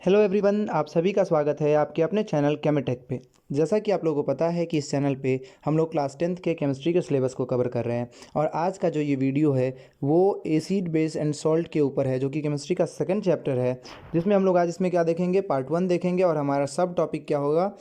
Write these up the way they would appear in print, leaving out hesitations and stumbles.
Hello everyone, आप सभी का स्वागत है आपके अपने चैनल केमिटेक पे। जैसा कि आप लोगों को पता है कि इस चैनल पे हम लोग क्लास 10th के केमिस्ट्री के सिलेबस को कवर कर रहे हैं और आज का जो ये वीडियो है वो एसिड बेस एंड सॉल्ट के ऊपर है, जो कि केमिस्ट्री का सेकंड चैप्टर है, जिसमें हम लोग आज इसमें क्या देखेंगे, पार्ट 1 देखेंगे और हमारा सब टॉपिक क्या होगा,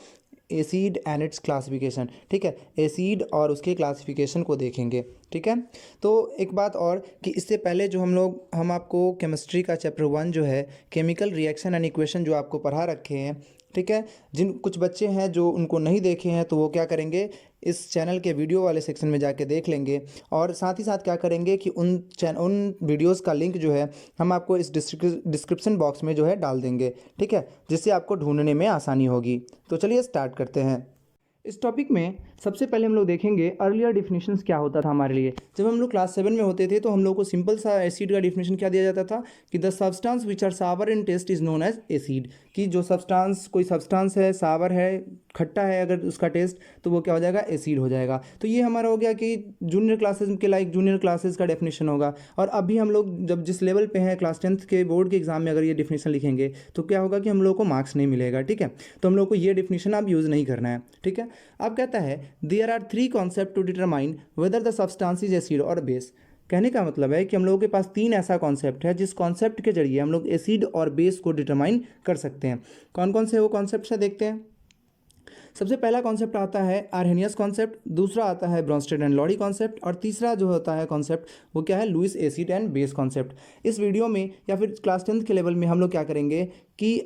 एसिड एंड इट्स क्लासिफिकेशन। ठीक है, एसिड और उसके क्लासिफिकेशन को देखेंगे। ठीक है, तो एक बात और कि इससे पहले जो हम आपको केमिस्ट्री का चैप्टर 1 जो है केमिकल रिएक्शन एंड इक्वेशन जो आपको पढ़ा रखे हैं, ठीक है, जिन कुछ बच्चे हैं जो उनको नहीं देखे हैं तो वो क्या करेंगे, इस चैनल के वीडियो वाले सेक्शन में जाके देख लेंगे और साथ ही साथ क्या करेंगे कि उन वीडियोस का लिंक जो है हम आपको इस डिस्क्रिप्शन बॉक्स में जो है डाल देंगे। ठीक है, जिससे आपको ढूंढने में आसानी होगी। तो चलिए स्टार्ट करते हैं। इस टॉपिक में सबसे पहले हम लोग देखेंगे अर्लियर डिफिनीशंस क्या होता था हमारे लिए। जब हम लोग क्लास 7 में होते थे तो हम लोग को सिंपल सा एसिड का डिफिनीशन क्या दिया जाता था कि the substance which are sour in taste is known as acid. कि जो सब्सटेंस, कोई सब्सटेंस है, सावर है, खट्टा है, अगर उसका टेस्ट, तो वो क्या हो जाएगा, एसिड हो जाएगा। तो ये हमारा हो गया कि जूनियर क्लासेस के लाइक जूनियर क्लासेस का डेफिनेशन होगा। और अभी हम लोग जब जिस लेवल पे हैं, क्लास 10th के बोर्ड के एग्जाम में अगर ये डिफिनीशन लिखेंगे तो क्या होगा कि हम लोग को मार्क्स नहीं मिलेगा। ठीक है, तो हम लोग को ये डिफिनीशन अब यूज़ नहीं करना है। ठीक है, अब कहता है there are 3 concept to determine whether the substance is acid और बेस। कहने का मतलब है कि हम लोगों के पास 3 ऐसा कॉन्सेप्ट है जिस कॉन्सेप्ट के जरिए हम लोग एसिड और बेस को डिटरमाइन कर सकते हैं। कौन कौन से वो कॉन्सेप्ट है देखते हैं। सबसे पहला कॉन्सेप्ट आता है आर्हेनियस कॉन्सेप्ट, दूसरा आता है ब्रोंस्टेड एंड लॉरी कॉन्सेप्ट और तीसरा जो होता है कॉन्सेप्ट वो क्या है, Lewis acid and base concept. इस वीडियो में या फिर क्लास 10th के लेवल में हम लोग क्या करेंगे कि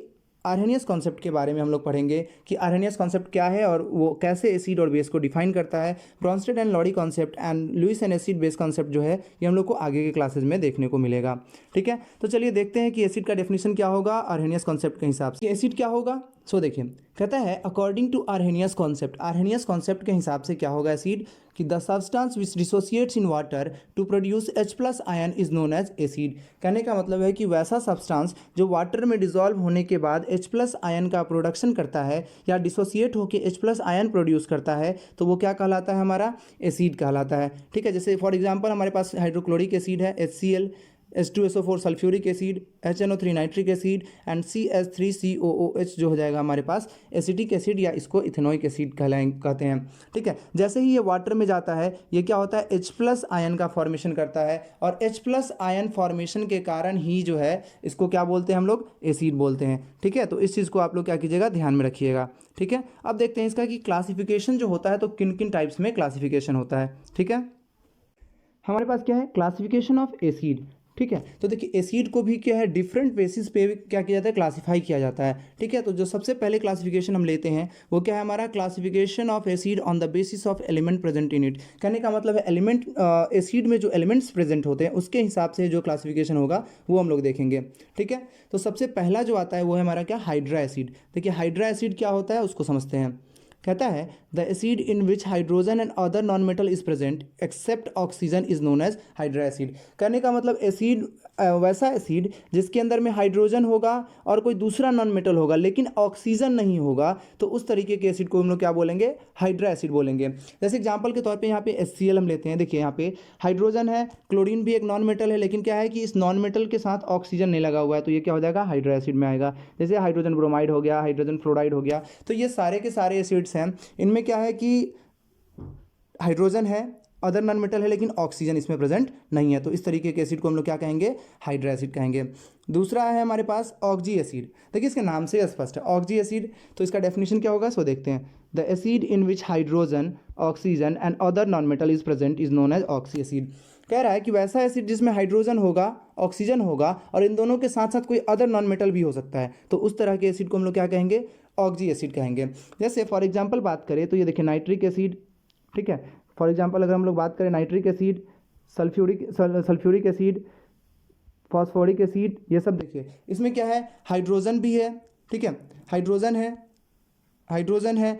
आर्हेनियस कॉन्सेप्ट के बारे में हम लोग पढ़ेंगे कि आर्हेनियस कॉन्सेप्ट क्या है और वो कैसे एसिड और बेस को डिफाइन करता है। Bronsted and Lowry concept and Lewis and acid base concept जो है ये हम लोग को आगे के क्लासेस में देखने को मिलेगा। ठीक है, तो चलिए देखते हैं कि एसिड का डेफिनेशन क्या होगा आर्हेनियस कॉन्सेप्ट के हिसाब से। एसिड क्या होगा, सो देखिए, कहता है according to Arrhenius concept, Arrhenius concept के हिसाब से क्या होगा एसिड, कि the substance which dissociates in water to produce H+ ion is known as acid. कहने का मतलब है कि वैसा सब्सटेंस जो वाटर में डिजॉल्व होने के बाद H+ आयन का प्रोडक्शन करता है या डिसोसिएट होकर H+ आयन प्रोड्यूस करता है तो वो क्या कहलाता है, हमारा एसिड कहलाता है। ठीक है, जैसे फॉर एग्जांपल हमारे पास हाइड्रोक्लोरिक एसिड है HCl, H2SO4 sulphuric acid, HNO3 nitric acid and CH3COOH जो हो जाएगा हमारे पास एसिटिक एसिड या इसको इथेनोइक एसिड कहते हैं। ठीक है, जैसे ही ये वाटर में जाता है ये क्या होता है, H+ आयन का फॉर्मेशन करता है और H+ आयन फॉर्मेशन के कारण ही जो है इसको क्या बोलते हैं, हम लोग एसिड बोलते हैं। ठीक है, तो इस चीज़ को आप लोग क्या कीजिएगा, ध्यान में रखिएगा। ठीक है, अब देखते हैं इसका कि क्लासिफिकेशन जो होता है तो किन किन टाइप्स में क्लासिफिकेशन होता है। ठीक है, हमारे पास क्या है, क्लासिफिकेशन ऑफ एसिड। ठीक है, तो देखिए एसिड को भी क्या है, डिफरेंट बेसिस पे क्या किया जाता है, क्लासिफाई किया जाता है। ठीक है, तो जो सबसे पहले क्लासिफिकेशन हम लेते हैं वो क्या है, हमारा classification of acid on the basis of element present in it. कहने का मतलब है एलिमेंट, एसिड में जो एलिमेंट्स प्रेजेंट होते हैं उसके हिसाब से जो क्लासिफिकेशन होगा वो हम लोग देखेंगे। ठीक है, तो सबसे पहला जो आता है वो है हमारा क्या, हाइड्रा एसिड। देखिए हाइड्रा एसिड क्या होता है उसको समझते हैं। कहता है the acid in which hydrogen and other non metal is present except oxygen is known as hydra acid. कहने का मतलब एसिड, वैसा एसिड जिसके अंदर में हाइड्रोजन होगा और कोई दूसरा नॉन मेटल होगा लेकिन ऑक्सीजन नहीं होगा, तो उस तरीके के एसिड को हम लोग क्या बोलेंगे, हाइड्रा एसिड बोलेंगे। जैसे एग्जांपल के तौर पे यहाँ पे HCl हम लेते हैं। देखिए यहाँ पे हाइड्रोजन है, क्लोरीन भी एक नॉन मेटल है, लेकिन क्या है कि इस नॉन मेटल के साथ ऑक्सीजन नहीं लगा हुआ है, तो ये क्या हो जाएगा, हाइड्रा एसिड में आएगा। जैसे हाइड्रोजन ब्रोमाइड हो गया, हाइड्रोजन फ्लोराइड हो गया, तो ये सारे के सारे एसिड्स हैं, इनमें क्या है कि हाइड्रोजन है, अदर नॉन मेटल है, लेकिन ऑक्सीजन इसमें प्रेजेंट नहीं है, तो इस तरीके के एसिड को हम लोग क्या कहेंगे, हाइड्रा एसिड कहेंगे। दूसरा है हमारे पास ऑक्जी एसिड। देखिए इसके नाम से स्पष्ट है ऑक्जी एसिड, तो इसका डेफिनेशन क्या होगा, सो देखते हैं। The acid in which hydrogen, oxygen and other non metal is present is known as oxy acid. कह रहा है कि वैसा एसिड जिसमें हाइड्रोजन होगा, ऑक्सीजन होगा और इन दोनों के साथ साथ कोई अदर नॉन मेटल भी हो सकता है, तो उस तरह के एसिड को हम लोग क्या कहेंगे, ऑक्जी एसिड कहेंगे। जैसे फॉर एग्जांपल बात करें तो ये देखिए नाइट्रिक एसिड। ठीक है, फॉर एग्जांपल अगर हम लोग बात करें nitric acid, sulphuric acid, phosphoric acid, ये सब देखिए इसमें क्या है, हाइड्रोजन भी है। ठीक है, हाइड्रोजन है, हाइड्रोजन है,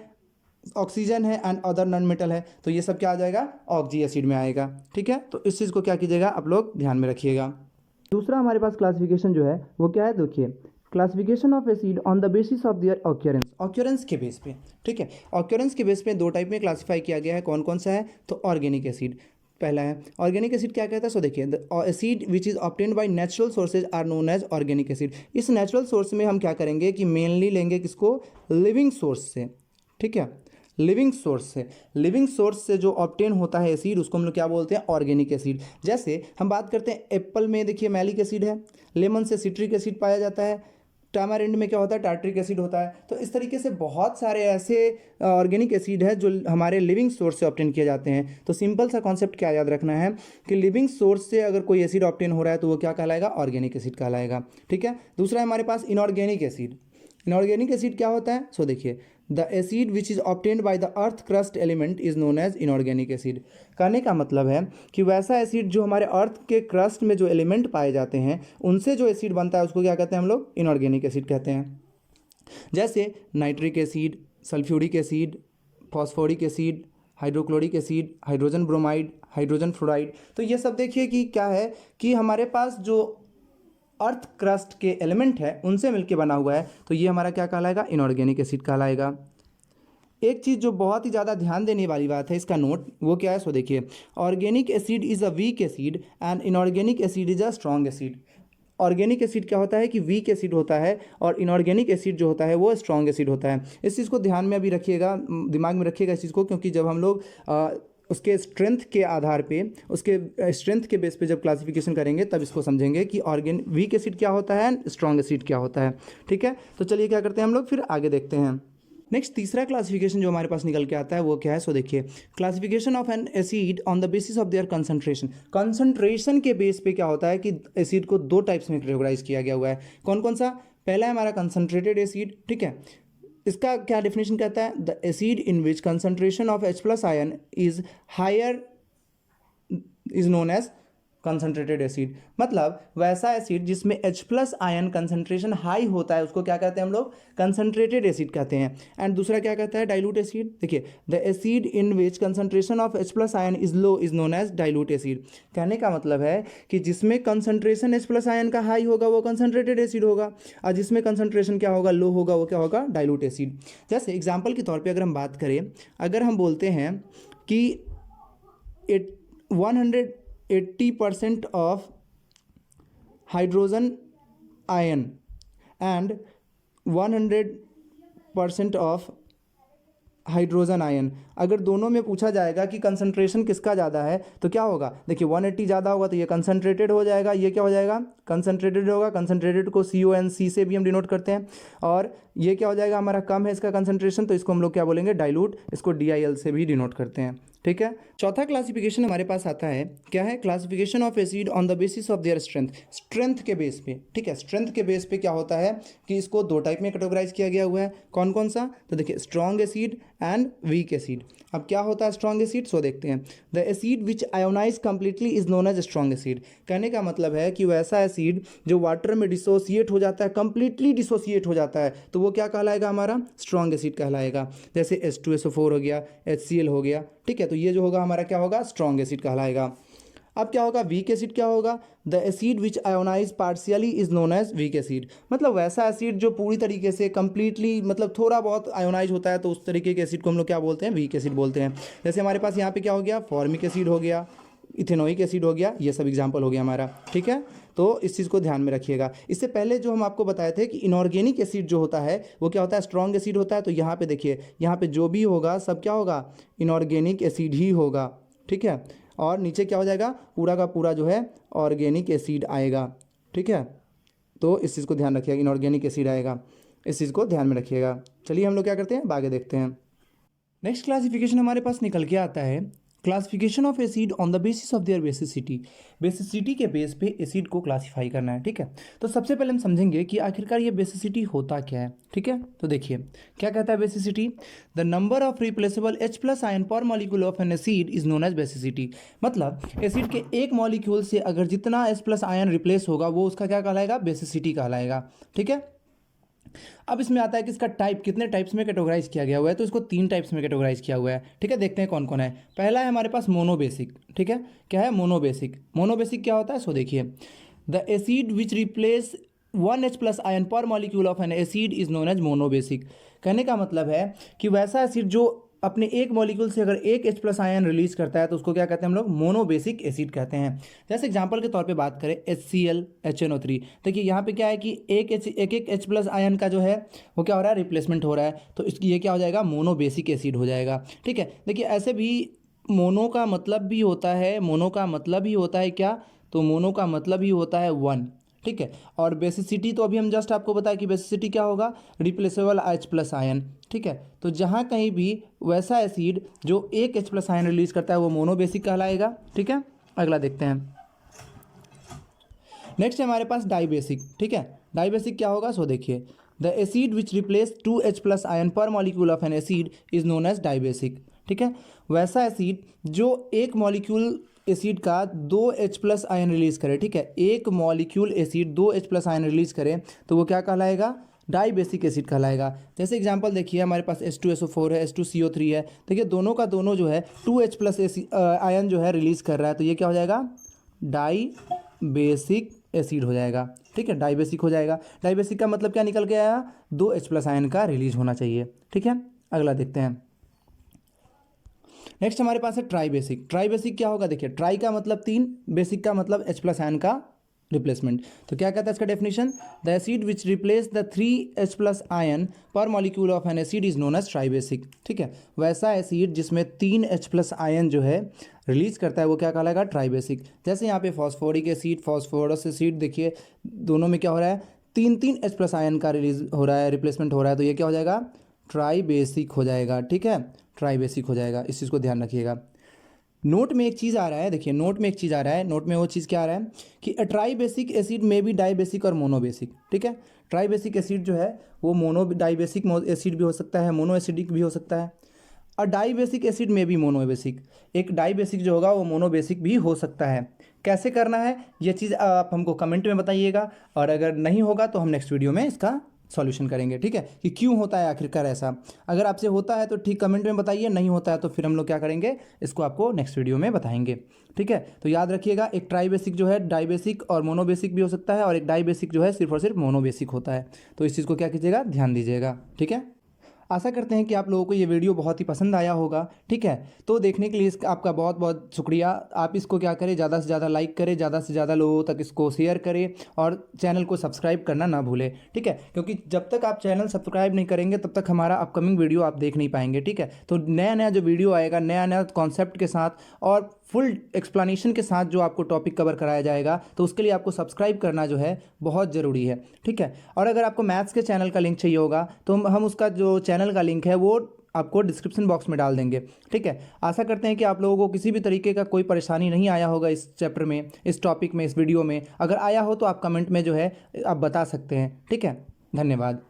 ऑक्सीजन है एंड अदर नॉन मेटल है, तो ये सब क्या आ जाएगा, ऑक्जी एसिड में आएगा। ठीक है, तो इस चीज़ को क्या कीजिएगा, आप लोग ध्यान में रखिएगा। दूसरा हमारे पास क्लासिफिकेशन जो है वो क्या है, देखिए classification of acid on the basis of their occurrence, occurrence के बेस पे। ठीक है, ऑक्यूरेंस के बेस पे 2 टाइप में क्लासिफाई किया गया है। कौन कौन सा है, तो ऑर्गेनिक एसिड, पहला है ऑर्गेनिक एसिड क्या कहता है, सो देखिए the acid which is obtained by natural sources are known as organic acid. इस नेचुरल सोर्स में हम क्या करेंगे कि मेनली लेंगे किसको, लिविंग सोर्स से, ठीक है, लिविंग सोर्स से जो ऑब्टेन होता है एसिड उसको हम लोग क्या बोलते हैं, ऑर्गेनिक एसिड। जैसे हम बात करते हैं एप्पल में देखिए मैलिक एसिड है, लेमन से सिट्रिक एसिड पाया जाता है, टामारिंड में क्या होता है, टार्ट्रिक एसिड होता है। तो इस तरीके से बहुत सारे ऐसे ऑर्गेनिक एसिड है जो हमारे लिविंग सोर्स से ऑब्टेन किए जाते हैं। तो सिंपल सा कॉन्सेप्ट क्या याद रखना है कि लिविंग सोर्स से अगर कोई एसिड ऑब्टेन हो रहा है तो वो क्या कहलाएगा, ऑर्गेनिक एसिड कहलाएगा, ठीक है। दूसरा है हमारे पास इनऑर्गेनिक एसिड। इनऑर्गेनिक एसिड क्या होता है, सो देखिए the acid which is obtained by the earth crust element is known as inorganic acid. कहने का मतलब है कि वैसा एसिड जो हमारे अर्थ के क्रस्ट में जो एलिमेंट पाए जाते हैं उनसे जो एसिड बनता है उसको क्या कहते हैं हम लोग, इनऑर्गेनिक एसिड कहते हैं। जैसे nitric acid, sulphuric acid, phosphoric acid, hydrochloric acid, hydrogen bromide, hydrogen fluoride. तो ये सब देखिए कि क्या है कि हमारे पास जो अर्थ क्रस्ट के एलिमेंट है उनसे मिलके बना हुआ है, तो ये हमारा क्या कहलाएगा, इनऑर्गेनिक एसिड कहलाएगा। एक चीज़ जो बहुत ही ज़्यादा ध्यान देने वाली बात है, इसका नोट वो क्या है, सो देखिए organic acid is a weak acid and inorganic acid is a strong acid. Organic acid क्या होता है कि वीक एसिड होता है और इनऑर्गेनिक एसिड जो होता है वो स्ट्रॉन्ग एसिड होता है। इस चीज़ को ध्यान में अभी रखिएगा, दिमाग में रखिएगा इस चीज़ को, क्योंकि जब हम लोग उसके स्ट्रेंथ के आधार पे, उसके स्ट्रेंथ के बेस पे जब क्लासिफिकेशन करेंगे तब इसको समझेंगे कि वीक एसिड क्या होता है, स्ट्रॉन्ग एसिड क्या होता है, ठीक है। तो चलिए क्या करते हैं हम लोग, फिर आगे देखते हैं। नेक्स्ट तीसरा क्लासिफिकेशन जो हमारे पास निकल के आता है वो क्या है, सो देखिए classification of an acid on the basis of their concentration. Concentration के बेस पे क्या होता है कि एसिड को दो टाइप्स में कैटेगराइज किया गया हुआ है। कौन कौन सा, पहला है हमारा कंसंट्रेटेड एसिड, ठीक है। इसका क्या डेफिनेशन कहता है, the acid in which concentration of H+ ion is higher is known as concentrated acid. मतलब वैसा एसिड जिसमें H+ आयन कंसंट्रेशन हाई होता है उसको क्या कहते हैं हम लोग, कंसंट्रेटेड एसिड कहते हैं। एंड दूसरा क्या कहता है, डाइल्यूट एसिड। देखिए the acid in which concentration of H+ ion is low is known as dilute acid. कहने का मतलब है कि जिसमें कंसंट्रेशन H+ आयन का हाई होगा वो कंसंट्रेटेड एसिड होगा, और जिसमें कंसंट्रेशन क्या होगा, लो होगा, वो क्या होगा, डाइल्यूट एसिड। जैसे एग्जाम्पल के तौर पर अगर हम बात करें, अगर हम बोलते हैं कि 180% of hydrogen ion and 100% of hydrogen ion, अगर दोनों में पूछा जाएगा कि कंसंट्रेशन किसका ज़्यादा है तो क्या होगा, देखिए 180 ज़्यादा होगा तो ये कंसंट्रेटेड हो जाएगा, ये क्या हो जाएगा, कंसंट्रेटेड होगा। कंसंट्रेटेड को CONC से भी हम डिनोट करते हैं। और ये क्या हो जाएगा, हमारा कम है इसका कंसंट्रेशन, तो इसको हम लोग क्या बोलेंगे, डाइल्यूट, इसको DIL से भी डिनोट करते हैं, ठीक है। चौथा क्लासिफिकेशन हमारे पास आता है, क्या है, classification of acid on the basis of their strength. Strength के बेस पे, ठीक है, स्ट्रेंथ के बेस पे क्या होता है कि इसको दो टाइप में कैटेगराइज किया गया हुआ है। कौन कौन सा, तो देखिए strong acid and weak acid. अब क्या होता है स्ट्रॉन्ग एसिड, सो देखते हैं। The acid which ionize completely is known as strong acid. कहने का मतलब है कि वैसा एसिड जो वाटर में डिसोसिएट हो जाता है, कंप्लीटली डिसोसिएट हो जाता है, तो वो क्या कहलाएगा, हमारा स्ट्रॉन्ग एसिड कहलाएगा। जैसे H2SO4 हो गया, HCl हो गया, ठीक है। तो ये जो होगा हमारा क्या होगा, स्ट्रॉन्ग एसिड कहलाएगा। अब क्या होगा, वीक एसिड क्या होगा, the acid which ionize partially is known as weak acid. मतलब वैसा एसिड जो पूरी तरीके से कंप्लीटली, मतलब थोड़ा बहुत आयोनाइज होता है, तो उस तरीके के एसिड को हम लोग क्या बोलते हैं, वीक एसिड बोलते हैं। जैसे हमारे पास यहाँ पे क्या हो गया, फॉर्मिक एसिड हो गया, इथेनोइक एसिड हो गया, ये सब एग्जाम्पल हो गया हमारा, ठीक है। तो इस चीज़ को ध्यान में रखिएगा। इससे पहले जो हम आपको बताए थे कि इनऑर्गेनिक एसिड जो होता है वो क्या होता है, स्ट्रॉन्ग एसिड होता है। तो यहाँ पे देखिए, यहाँ पे जो भी होगा सब क्या होगा, इनऑर्गेनिक एसिड ही होगा, ठीक है। और नीचे क्या हो जाएगा, पूरा का पूरा जो है ऑर्गेनिक एसिड आएगा, ठीक है। तो इस चीज़ को ध्यान रखिएगा, इनऑर्गेनिक एसिड आएगा, इस चीज़ को ध्यान में रखिएगा। चलिए हम लोग क्या करते हैं, आगे देखते हैं। नेक्स्ट क्लासिफिकेशन हमारे पास निकल के आता है, classification of acid on the basis of their basicity. Basicity के बेस पे एसिड को क्लासीफाई करना है, ठीक है। तो सबसे पहले हम समझेंगे कि आखिरकार ये बेसिसिटी होता क्या है, ठीक है। तो देखिए क्या कहता है basicity, the number of replaceable H+ ion per molecule of an acid is known as basicity. मतलब एसिड के एक मॉलिक्यूल से अगर जितना H+ आयन रिप्लेस होगा वो उसका क्या कहलाएगा, बेसिसिटी कहलाएगा, ठीक है। अब इसमें आता है कि इसका टाइप कितने टाइप्स में कैटेगराइज किया गया हुआ है, तो इसको 3 टाइप्स में कैटेगराइज किया हुआ है, ठीक है। देखते हैं कौन कौन है। पहला है हमारे पास मोनोबेसिक, ठीक है। क्या है, मोनोबेसिक। मोनोबेसिक क्या होता है, सो देखिए, the acid which replace 1 H+ ion per molecule of an acid is known as monobasic. कहने का मतलब है कि वैसा एसिड जो अपने एक मॉलिक्यूल से अगर एक H+ आयन रिलीज करता है तो उसको क्या कहते हैं हम लोग, मोनोबेसिक एसिड कहते हैं। जैसे एग्जांपल के तौर पे बात करें HCl HNO3, देखिए यहाँ पे क्या है कि एक H+ आयन का जो है वो क्या हो रहा है, रिप्लेसमेंट हो रहा है, तो इसकी ये क्या हो जाएगा, मोनोबेसिक एसिड हो जाएगा। ठीक है, देखिए ऐसे भी मोनो का मतलब भी होता है, मोनो का मतलब ही होता है क्या, तो मोनो का मतलब ही होता है वन। ठीक है, और बेसिसिटी तो अभी हम जस्ट आपको बताया कि बेसिसिटी क्या होगा, रिप्लेसेबल H+ आयन। ठीक है, तो जहाँ कहीं भी वैसा एसिड जो एक H+ आयन रिलीज करता है वो मोनोबेसिक कहलाएगा। ठीक है, अगला देखते हैं। नेक्स्ट है हमारे पास डाइबेसिक। ठीक है, डाइबेसिक क्या होगा, सो देखिए, the acid which replace 2 H+ ion per molecule of an acid is known as dibasic. ठीक है, वैसा एसिड जो एक मॉलिक्यूल एसिड का 2 H+ आयन रिलीज करे। ठीक है, एक molecule acid 2 H+ ion release करे तो वो क्या कहलाएगा, डाइबेसिक एसिड कहलाएगा। जैसे एग्जांपल देखिए, हमारे पास H2SO4 है, H2CO3 है, देखिए दोनों का दोनों जो है 2 H+ आयन जो है रिलीज कर रहा है, तो ये क्या हो जाएगा, डाइबेसिक एसिड हो जाएगा। ठीक है, डाइबेसिक हो जाएगा। डाइबेसिक का मतलब क्या निकल के आया, 2 H+ आयन का रिलीज होना चाहिए। ठीक है, अगला देखते हैं। नेक्स्ट हमारे पास है ट्राइबेसिक। ट्राइबेसिक क्या होगा, देखिए ट्राई का मतलब 3, बेसिक का मतलब H+ आयन का रिप्लेसमेंट। तो क्या कहता है इसका definition, the acid which replace the 3 H+ ion per molecule of an acid is known as tribasic. ठीक है, वैसा एसिड जिसमें 3 H+ आयन जो है रिलीज करता है वो क्या कहलाएगा, ट्राइबेसिक। जैसे यहाँ पे फॉस्फोरिक एसिड, फॉस्फोरस एसिड, देखिए दोनों में क्या हो रहा है, 3 H+ आयन का रिलीज हो रहा है, रिप्लेसमेंट हो रहा है, तो ये क्या हो जाएगा, ट्राइबेसिक हो जाएगा। ठीक है, ट्राइबेसिक हो जाएगा, इस चीज़ को ध्यान रखिएगा। नोट में एक चीज़ आ रहा है, देखिए नोट में एक चीज़ आ रहा है, नोट में वो चीज़ क्या आ रहा है कि ट्राइबेसिक एसिड में भी डाइबेसिक और मोनोबेसिक। ठीक है, ट्राइबेसिक एसिड जो है वो मोनो डाइबेसिक एसिड भी हो सकता है, मोनो एसिडिक भी हो सकता है, और डाइबेसिक एसिड में भी मोनोबेसिक, एक डाइबेसिक जो होगा वो मोनोबेसिक भी हो सकता है। कैसे करना है ये चीज़ आप हमको कमेंट में बताइएगा, और अगर नहीं होगा तो हम नेक्स्ट वीडियो में इसका सॉल्यूशन करेंगे। ठीक है, कि क्यों होता है आखिरकार ऐसा। अगर आपसे होता है तो ठीक कमेंट में बताइए, नहीं होता है तो फिर हम लोग क्या करेंगे, इसको आपको नेक्स्ट वीडियो में बताएंगे। ठीक है, तो याद रखिएगा, एक ट्राइबेसिक जो है डाइबेसिक और मोनोबेसिक भी हो सकता है, और एक डाइबेसिक जो है सिर्फ और सिर्फ मोनोबेसिक होता है। तो इस चीज़ को क्या कीजिएगा, ध्यान दीजिएगा। ठीक है, आशा करते हैं कि आप लोगों को ये वीडियो बहुत ही पसंद आया होगा। ठीक है, तो देखने के लिए आपका बहुत बहुत शुक्रिया। आप इसको क्या करें, ज़्यादा से ज़्यादा लाइक करें, ज़्यादा से ज़्यादा लोगों तक इसको शेयर करें, और चैनल को सब्सक्राइब करना ना भूलें। ठीक है, क्योंकि जब तक आप चैनल सब्सक्राइब नहीं करेंगे तब तक हमारा अपकमिंग वीडियो आप देख नहीं पाएंगे। ठीक है, तो नया नया जो वीडियो आएगा, नया नया कॉन्सेप्ट के साथ और फुल एक्सप्लेनेशन के साथ जो आपको टॉपिक कवर कराया जाएगा, तो उसके लिए आपको सब्सक्राइब करना जो है बहुत ज़रूरी है। ठीक है, और अगर आपको मैथ्स के चैनल का लिंक चाहिए होगा तो हम उसका जो चैनल का लिंक है वो आपको डिस्क्रिप्शन बॉक्स में डाल देंगे। ठीक है, आशा करते हैं कि आप लोगों को किसी भी तरीके का कोई परेशानी नहीं आया होगा इस चैप्टर में, इस टॉपिक में, इस वीडियो में। अगर आया हो तो आप कमेंट में जो है आप बता सकते हैं। ठीक है, धन्यवाद।